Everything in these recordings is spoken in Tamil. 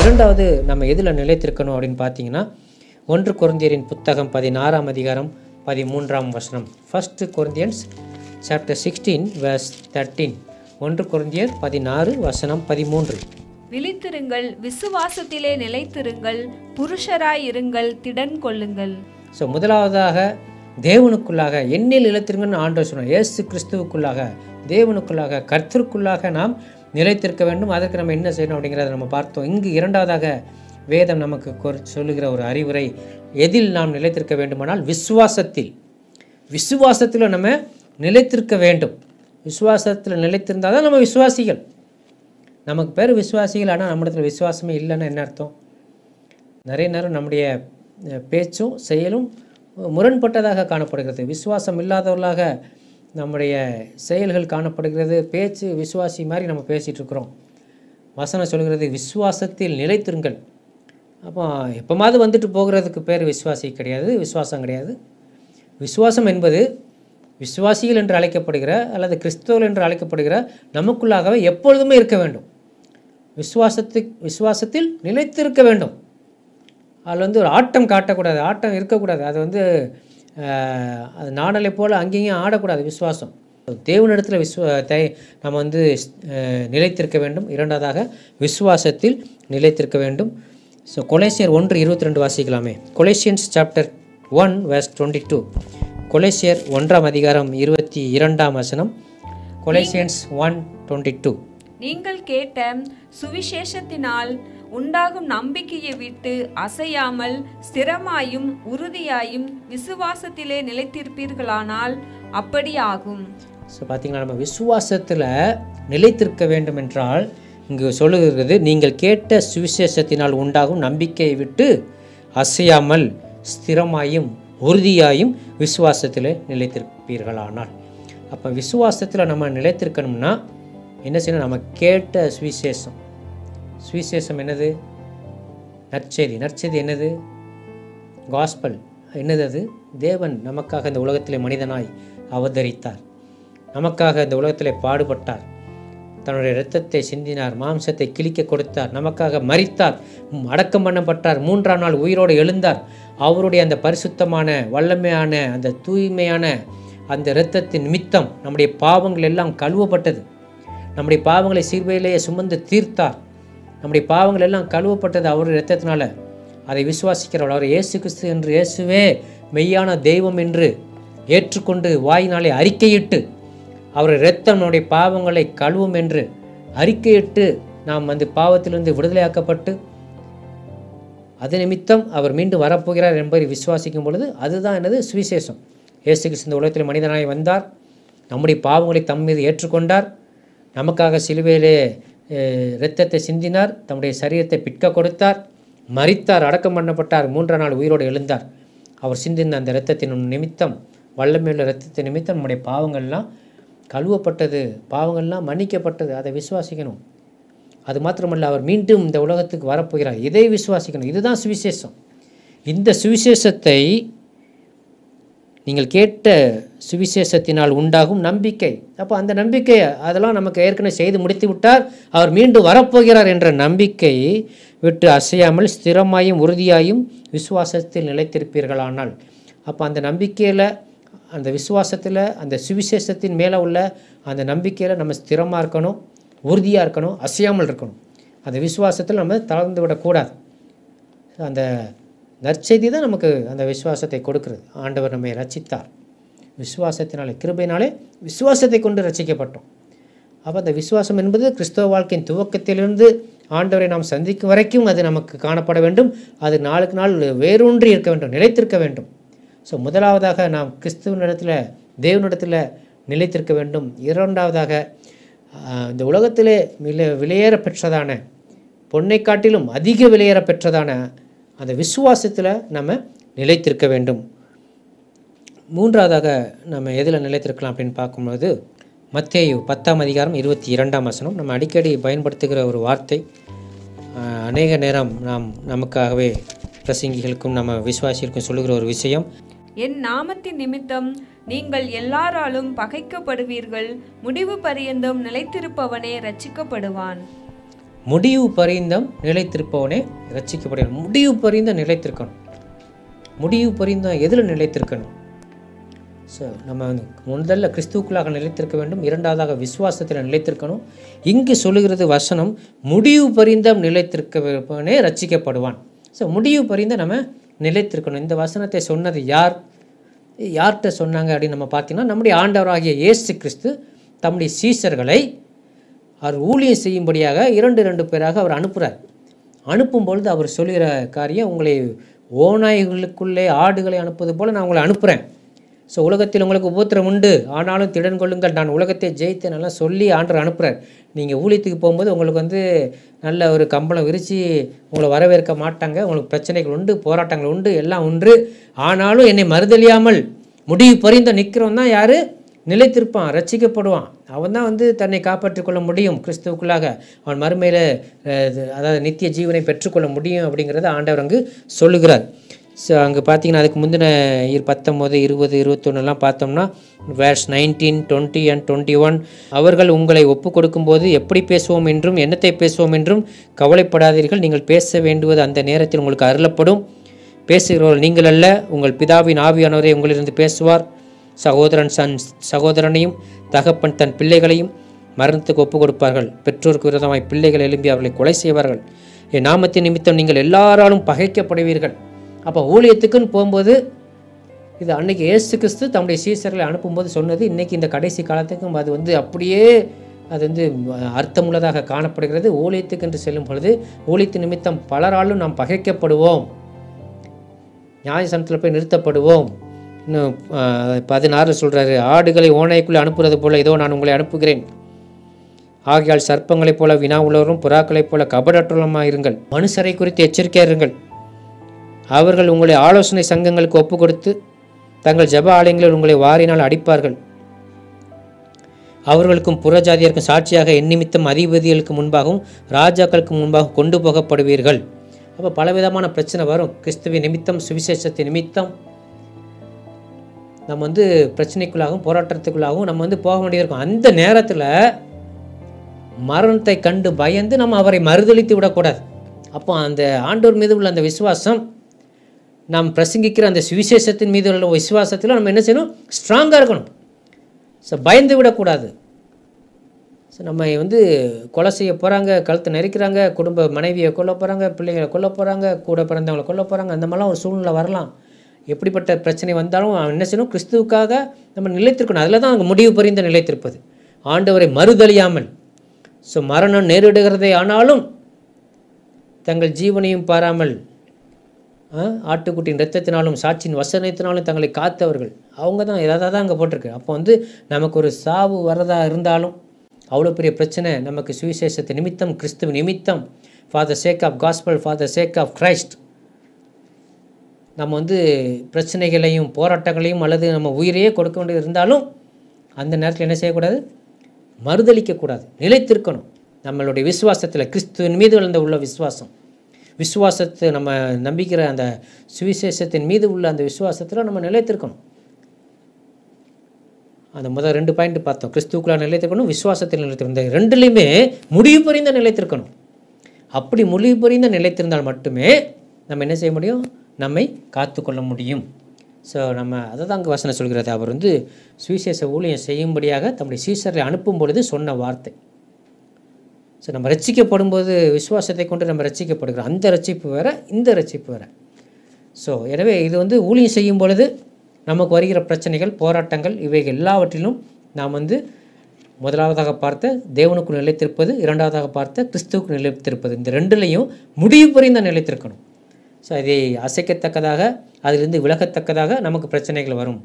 இரண்டாவது நம்ம எதில் நிலைத்திருக்கணும் அப்படின்னு பார்த்தீங்கன்னா 1 கொரிந்தியரின் புத்தகம் 16ஆம் அதிகாரம் 13ஆம் வசனம். 1 Corinthians chapter 16 verse 13. 1 கொரிந்தியர் 16 வசனம் 13. விழித்திருங்கள், விசுவாசத்திலே நிலைத்திருங்கள், புருஷராய் இருங்கள், திடன் கொள்ளுங்கள். ஸோ முதலாவதாக தேவனுக்குள்ளாக என்னில் நிலைத்திருங்கன்னு ஆண்டவர் சொன்னார். இயேசு கிறிஸ்துவுக்குள்ளாக, தேவனுக்குள்ளாக, கர்த்தருக்குள்ளாக நாம் நிலைத்திருக்க வேண்டும். அதற்கு நம்ம என்ன செய்யணும் அப்படிங்கிறத நம்ம பார்த்தோம். இங்கு இரண்டாவதாக வேதம் நமக்கு சொல்லுகிற ஒரு அறிவுரை, எதில் நாம் நிலைத்திருக்க வேண்டுமானால் விசுவாசத்தில் நம்ம நிலைத்திருக்க வேண்டும். விசுவாசத்தில் நிலைத்திருந்தால் தான் நம்ம விசுவாசிகள். நமக்கு பேர் விசுவாசிகள், ஆனால் நம்மிடத்தில் விசுவாசமே இல்லைன்னா என்ன அர்த்தம்? நிறைய நேரம் நம்முடைய பேச்சும் செயலும் முரண்பட்டதாக காணப்படுகிறது. விசுவாசம் இல்லாதவர்களாக நம்முடைய செயல்கள் காணப்படுகிறது. பேச்சு விசுவாசி மாதிரி நம்ம பேசிகிட்டு இருக்கிறோம். வசனம் சொல்கிறது விசுவாசத்தில் நிலைத்திருங்கள். அப்போ எப்போமாவது வந்துட்டு போகிறதுக்கு பேர் விசுவாசி கிடையாது, விசுவாசம் கிடையாது. விசுவாசம் என்பது விசுவாசிகள் என்று அழைக்கப்படுகிற அல்லது கிறிஸ்தவர்கள் என்று அழைக்கப்படுகிற நமக்குள்ளாகவே எப்பொழுதுமே இருக்க வேண்டும். விசுவாசத்தில் நிலைத்திருக்க வேண்டும். அதில் ஒரு ஆட்டம் காட்டக்கூடாது, ஆட்டம் இருக்கக்கூடாது. அது அது நாணலை போல் அங்கேயும் ஆடக்கூடாது. விசுவாசம் தேவனிடத்தில் நம்ம நிலைத்திருக்க வேண்டும். இரண்டாவதாக விசுவாசத்தில் நிலைத்திருக்க வேண்டும். ஸோ கொலேசியர் 1:22 வாசிக்கலாமே. Colossians chapter 1 verse 22. கொலேசியர் 1ஆம் அதிகாரம் 22ஆம் வசனம். கொலேசியன்ஸ் 1:22. நீங்கள் கேட்ட சுவிசேஷத்தினால் உண்டாகும் நம்பிக்கையை விட்டு அசையாமல் ஸ்திரமாயும் உறுதியாயும் விசுவாசத்திலே நிலைத்திருப்பீர்களானால் அப்படி ஆகும். ஸோ பார்த்தீங்கன்னா, நம்ம விசுவாசத்தில் நிலைத்திருக்க வேண்டும் என்றால் இங்கு சொல்லுகிறது, நீங்கள் கேட்ட சுவிசேஷத்தினால் உண்டாகும் நம்பிக்கையை விட்டு அசையாமல் ஸ்திரமாயும் உறுதியாயும் விசுவாசத்தில் நிலைத்திருப்பீர்களானால். அப்போ விசுவாசத்தில் நம்ம நிலைத்திருக்கணும்னா என்ன செய்யணும்? நம்ம கேட்ட சுவிசேஷம் என்னது? நற்செய்தி என்னது? காஸ்பல் என்னது? அது தேவன் நமக்காக இந்த உலகத்திலே மனிதனாய் அவதரித்தார், நமக்காக இந்த உலகத்திலே பாடுபட்டார், தன்னுடைய இரத்தத்தை சிந்தினார், மாம்சத்தை கிழிக்க கொடுத்தார், நமக்காக மரித்தார், அடக்கம் பண்ணப்பட்டார், 3ஆம் நாள் உயிரோடு எழுந்தார். அவருடைய அந்த பரிசுத்தமான வல்லமையான அந்த தூய்மையான அந்த இரத்தத்தின் நிமித்தம் நம்முடைய பாவங்கள் எல்லாம் கழுவப்பட்டது. நம்முடைய பாவங்களை சிலுவையிலேயே சுமந்து தீர்த்தார். நம்முடைய பாவங்கள் எல்லாம் கழுவப்பட்டது அவருடைய இரத்தத்தினால. அதை விசுவாசிக்கிறவள் அவர் இயேசு கிறிஸ்து என்று, இயேசுவே மெய்யான தெய்வம் என்று ஏற்றுக்கொண்டு வாயினாலே அறிக்கையிட்டு அவருடைய இரத்தம் நம்முடைய பாவங்களை கழுவும் என்று அறிக்கையிட்டு நாம் பாவத்திலிருந்து விடுதலையாக்கப்பட்டு அது நிமித்தம் அவர் மீண்டும் வரப்போகிறார் என்பதை விசுவாசிக்கும் பொழுது அதுதான் என்னது? சுவிசேஷம். இயேசு கிறிஸ்து இந்த உலகத்தில் மனிதனாய் வந்தார், நம்முடைய பாவங்களை தம் மீது ஏற்றுக்கொண்டார், நமக்காக சிலுவையிலே இரத்தத்தை சிந்தினார், தம்முடைய சரீரத்தை பிட்க கொடுத்தார், மரித்தார், அடக்கம் பண்ணப்பட்டார், 3ஆம் நாள் உயிரோடு எழுந்தார். அவர் சிந்தின அந்த இரத்தத்தின் நிமித்தம், வல்லமையுள்ள இரத்தத்தின் நிமித்தம் நம்முடைய பாவங்கள்லாம் கழுவப்பட்டது, பாவங்கள்லாம் மன்னிக்கப்பட்டது. அதை விசுவாசிக்கணும். அது மாத்திரமல்ல, அவர் மீண்டும் இந்த உலகத்துக்கு வரப்போகிறார், இதை விசுவாசிக்கணும். இதுதான் சுவிசேஷம். இந்த சுவிசேஷத்தை நீங்கள் கேட்ட சுவிசேஷத்தினால் உண்டாகும் நம்பிக்கை. அப்போ அந்த நம்பிக்கை அதெல்லாம் நமக்கு ஏற்கனவே செய்து முடித்து விட்டார், அவர் மீண்டும் வரப்போகிறார் என்ற நம்பிக்கை விட்டு அசையாமல் ஸ்திரமாயும் உறுதியாயும் விசுவாசத்தில் நிலைத்திருப்பீர்களானால். அப்போ அந்த நம்பிக்கையில், அந்த விசுவாசத்தில், அந்த சுவிசேஷத்தின் மேலே உள்ள அந்த நம்பிக்கையில் நம்ம ஸ்திரமாக இருக்கணும், உறுதியாக இருக்கணும், அசையாமல் இருக்கணும். அந்த விசுவாசத்தில் நம்ம தளர்ந்து விடக்கூடாது. அந்த நற்செய்தி தான் நமக்கு அந்த விசுவாசத்தை கொடுக்கிறது. ஆண்டவர் நம்மை ரட்சித்தார், விசுவாசத்தினாலே, கிருபையினாலே விசுவாசத்தை கொண்டு ரட்சிக்கப்பட்டோம். அப்போ அந்த விசுவாசம் என்பது கிறிஸ்தவ வாழ்க்கையின் துவக்கத்திலிருந்து ஆண்டவரை நாம் சந்திக்கும் வரைக்கும் அது நமக்கு காணப்பட வேண்டும். அது நாளுக்கு நாள் வேரூன்றி இருக்க வேண்டும், நிலைத்திருக்க வேண்டும். ஸோ முதலாவதாக நாம் கிறிஸ்துவனிடத்தில், தேவனிடத்தில் நிலைத்திருக்க வேண்டும். இரண்டாவதாக இந்த உலகத்திலே விலையேற பெற்றதான, பொன்னை காட்டிலும் அதிக விலையேற பெற்றதான அந்த விசுவாசத்தில் நம்ம நிலைத்திருக்க வேண்டும். மூன்றாவதாக நம்ம எதில் நிலைத்திருக்கலாம் அப்படின்னு பார்க்கும்போது மத்தேயு 10ஆம் அதிகாரம் 22ஆம் வசனம். நம்ம அடிக்கடி பயன்படுத்துகிற ஒரு வார்த்தை. அநேக நேரம் நாம் நமக்காகவே பிரசங்கிகளுக்கும் நம்ம விசுவாசிகளுக்கும் சொல்லுகிற ஒரு விஷயம். என் நாமத்தின் நிமித்தம் நீங்கள் எல்லாராலும் பகைக்கப்படுவீர்கள், முடிவு பரியந்தம் நிலைத்திருப்பவனே ரட்சிக்கப்படுவான். முடிவு பரிந்தம் நிலைத்திருப்பவனே ரட்சிக்கப்படுகிறான். முடிவு பரிந்தம் நிலைத்திருக்கணும். முடிவு பரிந்தம் எதில் நிலைத்திருக்கணும்? ஸோ நம்ம முதல்ல கிறிஸ்துவுக்குள்ளாக நிலைத்திருக்க வேண்டும். இரண்டாவதாக விசுவாசத்தில் நிலைத்திருக்கணும். இங்கு சொல்லுகிறது வசனம், முடிவு பரிந்தம் நிலைத்திருக்கவனே ரட்சிக்கப்படுவான். ஸோ முடிவு பரிந்தம் நம்ம நிலைத்திருக்கணும். இந்த வசனத்தை சொன்னது யார்கிட்ட சொன்னாங்க அப்படின்னு நம்ம பார்த்தீங்கன்னா, நம்முடைய ஆண்டவராகிய இயேசு கிறிஸ்து தம்முடைய சீஷர்களை அவர் ஊழியம் செய்யும்படியாக 2 பேராக அவர் அனுப்புகிறார். அனுப்பும் பொழுது அவர் சொல்லுகிற காரியம், உங்களை ஓநாய்களுக்குள்ளே ஆடுகளை அனுப்புவது போல் நான் உங்களை அனுப்புகிறேன். ஸோ உலகத்தில் உங்களுக்கு உபத்திரம் உண்டு, ஆனாலும் திடன் கொள்ளுங்கள், நான் உலகத்தை ஜெயித்தேன் நல்லா சொல்லி ஆண்டவர் அனுப்புகிறார். நீங்கள் ஊழியத்துக்கு போகும்போது உங்களுக்கு நல்ல ஒரு கம்பளம் விரித்து உங்களை வரவேற்க மாட்டாங்க. உங்களுக்கு பிரச்சனைகள் உண்டு, போராட்டங்கள் உண்டு, எல்லாம் உண்டு. ஆனாலும் என்னை மறுதலியாமல் முடிவு பரிந்த நிற்கிறவன் தான் யார்? நிலைத்திருப்பான், ரட்சிக்கப்படுவான். அவன் தான் தன்னை காப்பாற்றிக் கொள்ள முடியும். கிறிஸ்துவுக்குள்ளாக அவன் மறுமையில் அதாவது நித்திய ஜீவனை பெற்றுக்கொள்ள முடியும் அப்படிங்கிறத ஆண்டவர் அங்கு சொல்லுகிறார். ஸோ அங்கே பார்த்தீங்கன்னா அதுக்கு முந்தின 19, 20, 21 பார்த்தோம்னா வேர்ஸ் 19, 20 and 21, அவர்கள் உங்களை ஒப்பு கொடுக்கும்போது எப்படி பேசுவோம் என்றும் என்னத்தை பேசுவோம் என்றும் கவலைப்படாதீர்கள். நீங்கள் பேச வேண்டுவது அந்த நேரத்தில் உங்களுக்கு அருளப்படும். பேசுகிறவர்கள் நீங்கள் அல்ல, உங்கள் பிதாவின் ஆவியானவரை உங்களிலிருந்து பேசுவார். சகோதரன் சகோதரனையும் தகப்பன் தன் பிள்ளைகளையும் மரணத்துக்கு ஒப்பு கொடுப்பார்கள். பெற்றோருக்கு விரோதமாய் பிள்ளைகள் எழும்பி அவர்களை கொலை செய்வார்கள். என் நாமத்தின் நிமித்தம் நீங்கள் எல்லாராலும் பகைக்கப்படுவீர்கள். அப்போ ஊழியத்துக்குன்னு போகும்போது இது அன்னைக்கு இயேசு கிறிஸ்து தம்முடைய சீசர்களை அனுப்பும்போது சொன்னது. இன்றைக்கி இந்த கடைசி காலத்துக்கும் அது அப்படியே அது அர்த்தமுள்ளதாக காணப்படுகிறது. ஊழியத்துக்கு என்று செல்லும் பொழுது ஊழியத்து நிமித்தம் பலராலும் நாம் பகைக்கப்படுவோம், நியாயசனத்தில் போய் நிறுத்தப்படுவோம். இன்னும் 16 சொல்கிறாரு, ஆடுகளை ஓநாய்க்குள்ளே அனுப்புறது போல இதோ நான் உங்களை அனுப்புகிறேன். ஆகையால் சர்ப்பங்களைப் போல வினா உள்ளவரும் புறாக்களைப் போல கபடற்றலமாக இருங்கள். மனுஷரை குறித்து எச்சரிக்கையாக இருங்கள். அவர்கள் உங்களை ஆலோசனை சங்கங்களுக்கு ஒப்பு கொடுத்து தங்கள் ஜப ஆலயங்களில் உங்களை வாரினால் அடிப்பார்கள். அவர்களுக்கும் புறஜாதியருக்கும் சாட்சியாக என் நிமித்தம் அதிபதிகளுக்கு முன்பாகவும் ராஜாக்களுக்கு முன்பாக கொண்டு போகப்படுவீர்கள். அப்போ பலவிதமான பிரச்சனை வரும். கிறிஸ்துவின் நிமித்தம், சுவிசேஷத்தின் நிமித்தம் நம்ம பிரச்சனைக்குள்ளாகவும் போராட்டத்துக்குள்ளாகவும் நம்ம போக வேண்டியிருக்கும். அந்த நேரத்தில் மரணத்தை கண்டு பயந்து நம்ம அவரை மறுதலித்து விடக்கூடாது. அப்போ அந்த ஆண்டவர் மீது உள்ள அந்த விசுவாசம், நாம் பிரசங்கிக்கிற அந்த சுவிசேஷத்தின் மீது உள்ள விசுவாசத்தில் நம்ம என்ன செய்யணும்? ஸ்ட்ராங்காக இருக்கணும். ஸோ பயந்து விடக்கூடாது. ஸோ நம்ம கொலை செய்ய போகிறாங்க, கழுத்தை நெரிக்கிறாங்க, குடும்ப மனைவியை கொல்ல போகிறாங்க, பிள்ளைங்களை கொல்ல போகிறாங்க, கூட பிறந்தவங்களை கொல்ல போகிறாங்க, அந்த மாதிரிலாம் ஒரு சூழ்நிலை வரலாம். எப்படிப்பட்ட பிரச்சனை வந்தாலும் என்ன செய்யணும்? கிறிஸ்துவுக்காக நம்ம நிலைத்திருக்கணும். அதில் தான் அங்கே முடிவு பரிந்த நிலைத்திருப்பது, ஆண்டவரை மறுதலியாமல். ஸோ மரணம் நேரிடுகிறதே ஆனாலும் தங்கள் ஜீவனையும் பாராமல் ஆட்டுக்குட்டியின் இரத்தத்தினாலும் சாட்சியின் வசனத்தினாலும் தங்களை காத்தவர்கள் அவங்க தான். ஏதாவது தான் அங்கே போட்டிருக்கு. அப்போ நமக்கு ஒரு சாவு வரதா இருந்தாலும், அவ்வளோ பெரிய பிரச்சனை நமக்கு சுவிசேஷத்து நிமித்தம், கிறிஸ்துவ நிமித்தம், for the sake of gospel, for the sake of Christ, நம்ம பிரச்சனைகளையும் போராட்டங்களையும் அல்லது நம்ம உயிரையே கொடுக்க வேண்டியது இருந்தாலும் அந்த நேரத்தில் என்ன செய்யக்கூடாது? மறுதளிக்கக்கூடாது, நிலைத்திருக்கணும். நம்மளுடைய விசுவாசத்தில், கிறிஸ்துவின் மீது உள்ள விசுவாசத்தை நம்ம நம்பிக்கிற அந்த சுவிசேஷத்தின் மீது உள்ள அந்த விசுவாசத்தில் நம்ம நிலைத்திருக்கணும். அந்த முதல் 2 பாயிண்ட் பார்த்தோம். கிறிஸ்துவுக்குள்ளாக நிலைத்திருக்கணும், விசுவாசத்தில் நிலைத்திருக்கணும். இந்த ரெண்டுலேயுமே முடிவு புரிந்த நிலைத்திருக்கணும். அப்படி முடிவு புரிந்த நிலைத்திருந்தால் மட்டுமே நம்ம என்ன செய்ய முடியும்? நம்மை காத்துக்கொள்ள முடியும். ஸோ நம்ம அதை தான் அங்கே வசனம் சொல்கிறது. அவர் சுவிசேஷ ஊழியம் செய்யும்படியாக தம்முடைய சீசரை அனுப்பும் பொழுது சொன்ன வார்த்தை. ஸோ நம்ம ரட்சிக்கப்படும் போது விசுவாசத்தை கொண்டு நம்ம ரட்சிக்கப்படுகிறோம். அந்த ரட்சிப்பு வேறு, இந்த ரட்சிப்பு வேறு. ஸோ எனவே இது ஊழியம் செய்யும் பொழுது நமக்கு வருகிற பிரச்சனைகள், போராட்டங்கள், இவைகள் எல்லாவற்றிலும் நாம் முதலாவதாக பார்த்த தேவனுக்கு நிலைத்திருப்பது, இரண்டாவதாக பார்த்த கிறிஸ்துவுக்கு நிலைத்திருப்பது, இந்த ரெண்டுலேயும் முடிவு புரிந்த நிலைத்திருக்கணும். ஸோ இதை அசைக்கத்தக்கதாக, அதிலிருந்து விலகத்தக்கதாக நமக்கு பிரச்சனைகள் வரும்.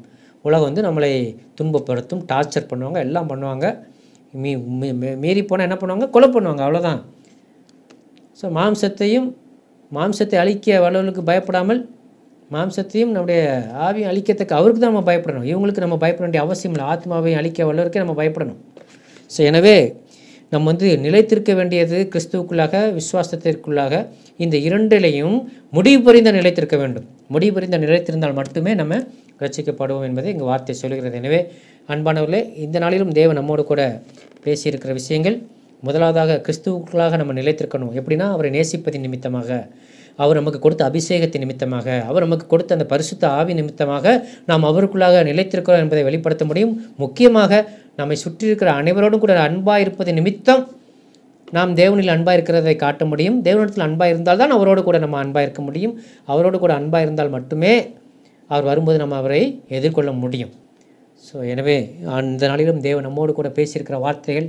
உலகம் நம்மளை துன்பப்படுத்தும், டார்ச்சர் பண்ணுவாங்க, எல்லாம் பண்ணுவாங்க. மீறி போனால் என்ன பண்ணுவாங்க? கொலை பண்ணுவாங்க, அவ்வளோதான். ஸோ மாம்சத்தை அழிக்க வல்லவர்களுக்கு பயப்படாமல், மாம்சத்தையும் நம்முடைய ஆவியும் அழிக்கத்தக்க அவருக்கு தான் நம்ம பயப்படணும். இவங்களுக்கு நம்ம பயப்பட வேண்டிய அவசியம் இல்லை. ஆத்மாவையும் அழிக்க வல்லவருக்கே நம்ம பயப்படணும். ஸோ எனவே நம்ம நிலைத்திருக்க வேண்டியது கிறிஸ்துவுக்குள்ளாக, விசுவாசத்திற்குள்ளாக, இந்த இரண்டிலையும் முடிவு புரிந்த நிலைத்திருக்க வேண்டும். முடிவு புரிந்த நிலைத்திருந்தால் மட்டுமே நம்ம ரட்சிக்கப்படுவோம் என்பதை இங்கு வார்த்தை சொல்கிறது. எனவே அன்பானவர்களே, இந்த நாளிலும் தேவன் நம்மோடு கூட பேசியிருக்கிற விஷயங்கள் முதலாவதாக கிறிஸ்துவுக்குள்ளாக நம்ம நிலைத்திருக்கணும். எப்படின்னா அவரை நேசிப்பதின் நிமித்தமாக, அவர் நமக்கு கொடுத்த அபிஷேகத்தின் நிமித்தமாக, அவர் நமக்கு கொடுத்த அந்த பரிசுத்த ஆவி நிமித்தமாக நாம் அவருக்குள்ளாக நிலைத்திருக்கிறோம் என்பதை வெளிப்படுத்த முடியும். முக்கியமாக நம்மை சுற்றி இருக்கிற அனைவரோடும் கூட அன்பாக இருப்பது நிமித்தம் நாம் தேவனில் அன்பாக இருக்கிறதை காட்ட முடியும். தேவனிடத்தில் அன்பாக இருந்தால் தான் அவரோடு கூட நம்ம அன்பாக இருக்க முடியும். அவரோடு கூட அன்பாக இருந்தால் மட்டுமே அவர் வரும்போது நம்ம அவரை எதிர்கொள்ள முடியும். ஸோ எனவே அந்த நாளிலும் தேவன் நம்மோடு கூட பேசியிருக்கிற வார்த்தைகள்,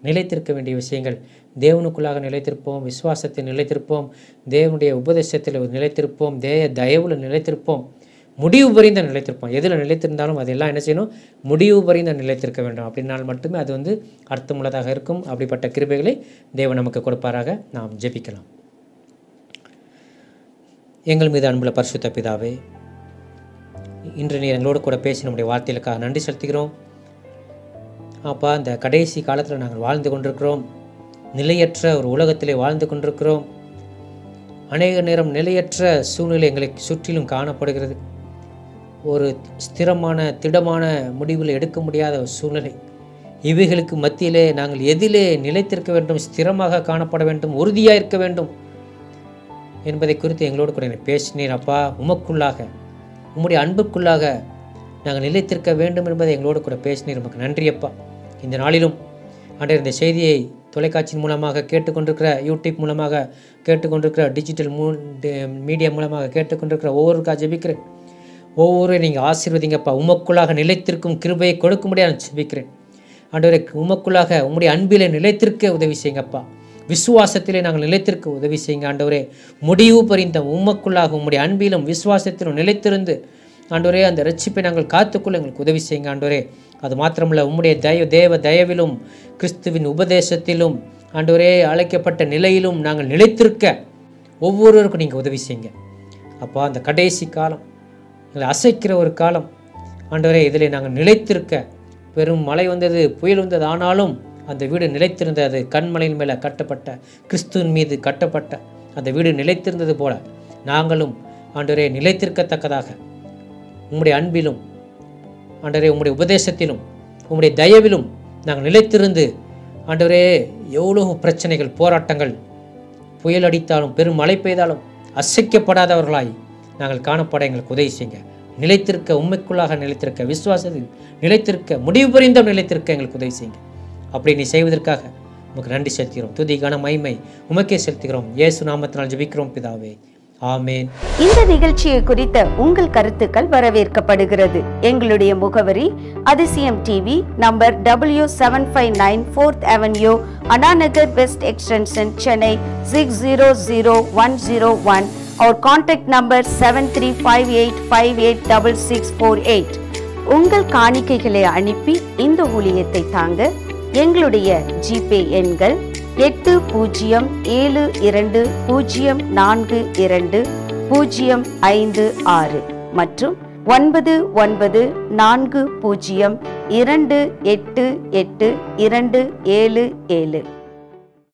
நிலைத்திருக்க வேண்டிய விஷயங்கள், தேவனுக்குள்ளாக நிலைத்திருப்போம், விசுவாசத்தில் நிலைத்திருப்போம், தேவனுடைய உபதேசத்தில் நிலைத்திருப்போம், தயவில் நிலைத்திருப்போம், முடிவு பரிந்த நிலைத்திருப்போம். எதில் நிலைத்திருந்தாலும் அதெல்லாம் என்ன செய்யணும்? முடிவு பரிந்த நிலைத்திருக்க வேண்டும். அப்படின்னால் மட்டுமே அது அர்த்தமுள்ளதாக இருக்கும். அப்படிப்பட்ட கிருபைகளை தேவன் நமக்கு கொடுப்பாராக. நாம் ஜெபிக்கலாம். எங்கள் மீது அன்புள்ள பரிசுத்த பிதாவே, இன்று நீர் எங்களோடு கூட பேசி நம்முடைய வார்த்தைகளுக்காக நன்றி செலுத்துகிறோம். அப்பா, இந்த கடைசி காலத்தில் நாங்கள் வாழ்ந்து கொண்டிருக்கிறோம். நிலையற்ற ஒரு உலகத்திலே வாழ்ந்து கொண்டிருக்கிறோம். அநேக நேரம் நிலையற்ற சூழ்நிலை எங்களை சுற்றிலும் காணப்படுகிறது. ஒரு ஸ்திரமான திடமான முடிவில் எடுக்க முடியாத ஒரு சூழ்நிலை. இவைகளுக்கு மத்தியிலே நாங்கள் எதிலே நிலைத்திருக்க வேண்டும், ஸ்திரமாக காணப்பட வேண்டும், உறுதியாக இருக்க வேண்டும் என்பதை குறித்து எங்களோடு கூட பேசினீர். அப்பா, உமக்குள்ளாக, உம்முடைய அன்புக்குள்ளாக நாங்கள் நிலைத்திருக்க வேண்டும் என்பதை எங்களோடு கூட பேசினீர். நமக்கு நன்றி அப்பா. இந்த நாளிலும் ஆண்டவரே, இந்த செய்தியை தொலைக்காட்சியின் மூலமாக கேட்டுக்கொண்டிருக்கிற, யூடியூப் மூலமாக கேட்டுக்கொண்டிருக்கிற, டிஜிட்டல் மீடியா மூலமாக கேட்டுக்கொண்டிருக்கிற ஒவ்வொருக்காக ஜெபிக்கிறேன். ஒவ்வொருவரையும் நீங்கள் ஆசீர்வதிங்கப்பா. உமக்குள்ளாக நிலைத்திருக்கும் கிருபையை கொடுக்க முடியாது ஜெபிக்கிறேன். ஆண்டவரே, உமக்குள்ளாக உம்முடைய அன்பிலே நிலைத்திருக்க உதவி செய்யுங்கப்பா. விசுவாசத்திலே நாங்கள் நிலைத்திருக்க உதவி செய்யுங்க ஆண்டவரே. முடிவு பரிந்த உமக்குள்ளாக உம்முடைய அன்பிலும் விசுவாசத்திலும் நிலைத்திருந்து ஆண்டவரே, அந்த ரட்சிப்பை நாங்கள் காத்துக்கொள்ள எங்களுக்கு உதவி செய்யுங்க ஆண்டவரே. அது மாத்திரமல்ல, உம்முடைய தேவ தயவிலும் கிறிஸ்துவின் உபதேசத்திலும் ஆண்டவரே அழைக்கப்பட்ட நிலையிலும் நாங்கள் நிலைத்திருக்க ஒவ்வொருவருக்கும் நீங்கள் உதவி செய்யுங்க அப்பா. அந்த கடைசி காலம் எங்களை அசைக்கிற ஒரு காலம் ஆண்டவரே, இதில் நாங்கள் நிலைத்திருக்க. பெரும் மழை வந்தது, புயல் வந்தது, ஆனாலும் அந்த வீடு நிலைத்திருந்தது. கண்மலையின் மேலே கட்டப்பட்ட, கிறிஸ்துவின் மீது கட்டப்பட்ட அந்த வீடு நிலைத்திருந்தது போல நாங்களும் ஆண்டவரே நிலைத்திருக்கத்தக்கதாக உம்முடைய அன்பிலும் ஆண்டவரே, உம்முடைய உபதேசத்திலும் உம்முடைய தயவிலும் நாங்கள் நிலைத்திருந்து ஆண்டவரே, எவ்வளோ பிரச்சனைகள், போராட்டங்கள், புயல் அடித்தாலும் பெரும் மழை பெய்தாலும் அசைக்கப்படாதவர்களாய் நாங்கள் காணப்பட எங்களுக்கு உதவி செய்யுங்க. நிலைத்திருக்க, உண்மைக்குள்ளாக நிலைத்திருக்க, விசுவாசத்தில் நிலைத்திருக்க, முடிவு புரிந்தும் நிலைத்திருக்க எங்களுக்கு உதவி செய்யுங்க. அப்படி நீ செய்வதற்காக உமக்கு நன்றி செலுத்துகிறோம். துதி கன மகிமை உமக்கே செலுத்துகிறோம். இயேசு நாமத்தினால் ஜெபிக்கிறோம் பிதாவே, ஆமென். இந்த நிகழ்ச்சியை குறித்த உங்கள் கருத்துக்கள் வரவேற்கப்படுகிறது. எங்களுடைய முகவரி அதிசயம் TV, number W759 4th Avenue, Anna Nagar west extension, Chennai 600101. Our contact number 7358586648. உங்கள் காணிக்கைகளை அனுப்பி இந்த ஊழியத்தை தாங்க எங்களுடைய ஜிபே எண்கள் 8072042056 மற்றும் 9940288277.